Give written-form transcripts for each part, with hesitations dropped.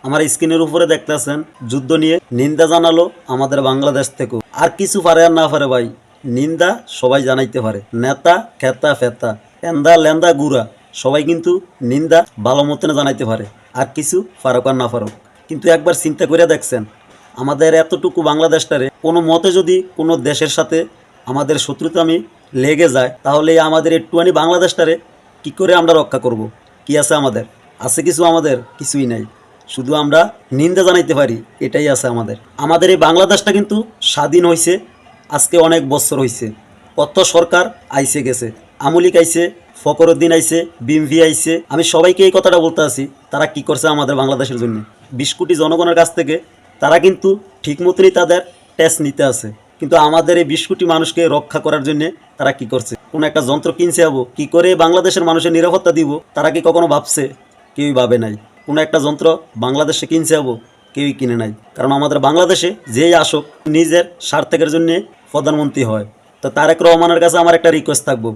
আমার স্ক্রিনের উপরে দেখতেছেন যুদ্ধ নিয়ে নিন্দা জানালো আমাদের বাংলাদেশ থেকেও। আর কিছু পারে আর না পারে ভাই, নিন্দা সবাই জানাইতে পারে, নেতা খেতা ফেতা এন্দা লেন্দা গুড়া সবাই কিন্তু নিন্দা ভালো মতনে জানাইতে পারে, আর কিছু ফারক আর না ফারক। কিন্তু একবার চিন্তা করে দেখছেন আমাদের এতটুকু বাংলাদেশটারে কোনো মতে যদি কোনো দেশের সাথে আমাদের শত্রুতামি লেগে যায়, তাহলে আমাদের একটুখানি বাংলাদেশটারে কি করে আমরা রক্ষা করব? কি আছে আমাদের? আছে কিছু? আমাদের কিছুই নাই, শুধু আমরা নিন্দা জানাইতে পারি, এটাই আছে আমাদের। আমাদের এই বাংলাদেশটা কিন্তু স্বাধীন হয়েছে আজকে অনেক বছর হয়েছে। কত সরকার আইসে গেছে, আমলিক আইসে, ফকরুদ্দিন আইসে, বিএমভি আইসে। আমি সবাইকে এই কথাটা বলতে আছি, তারা কি করছে আমাদের বাংলাদেশের জন্য? 20 কোটি জনগণের কাছ থেকে তারা কিন্তু ঠিক মতনই তাদের ট্যাক্স নিতে আছে, কিন্তু আমাদের এই 20 কোটি মানুষকে রক্ষা করার জন্য তারা কি করছে? কোনো একটা যন্ত্র কিনছে যাবো, কি করে বাংলাদেশের মানুষের নিরাপত্তা দিব, তারা কি কখনো ভাবছে? কেউই ভাবে নাই। কোনো একটা যন্ত্র বাংলাদেশে কিনছে যাবো, কেউই কিনে নাই। কারণ আমাদের বাংলাদেশে যেই আসুক নিজের স্বার্থের জন্য প্রধানমন্ত্রী হয়। তো তারেক রহমানের কাছে আমার একটা রিকোয়েস্ট থাকবো,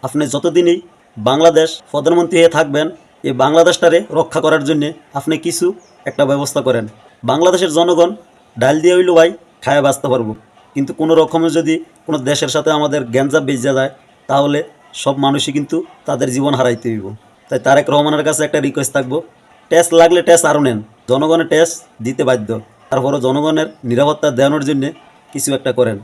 আপনি যতদিনই বাংলাদেশ প্রধানমন্ত্রী হয়ে থাকবেন, এই বাংলাদেশটারে রক্ষা করার জন্য আপনি কিছু একটা ব্যবস্থা করেন। বাংলাদেশের জনগণ ডাল দিয়ে হইলো ভাই খায় বাঁচতে পারবো, কিন্তু কোনো রকমে যদি কোনো দেশের সাথে আমাদের গ্যাঞ্জাম বেজে যায়, তাহলে সব মানুষই কিন্তু তাদের জীবন হারাইতে হইব। তাই তারেক রহমানের কাছে একটা রিকোয়েস্ট থাকবো, ট্যাক্স লাগলে ট্যাক্স আরও নেন, জনগণের ট্যাক্স দিতে বাধ্য, তারপরও জনগণের নিরাপত্তা দেওয়ানোর জন্য কিছু একটা করেন।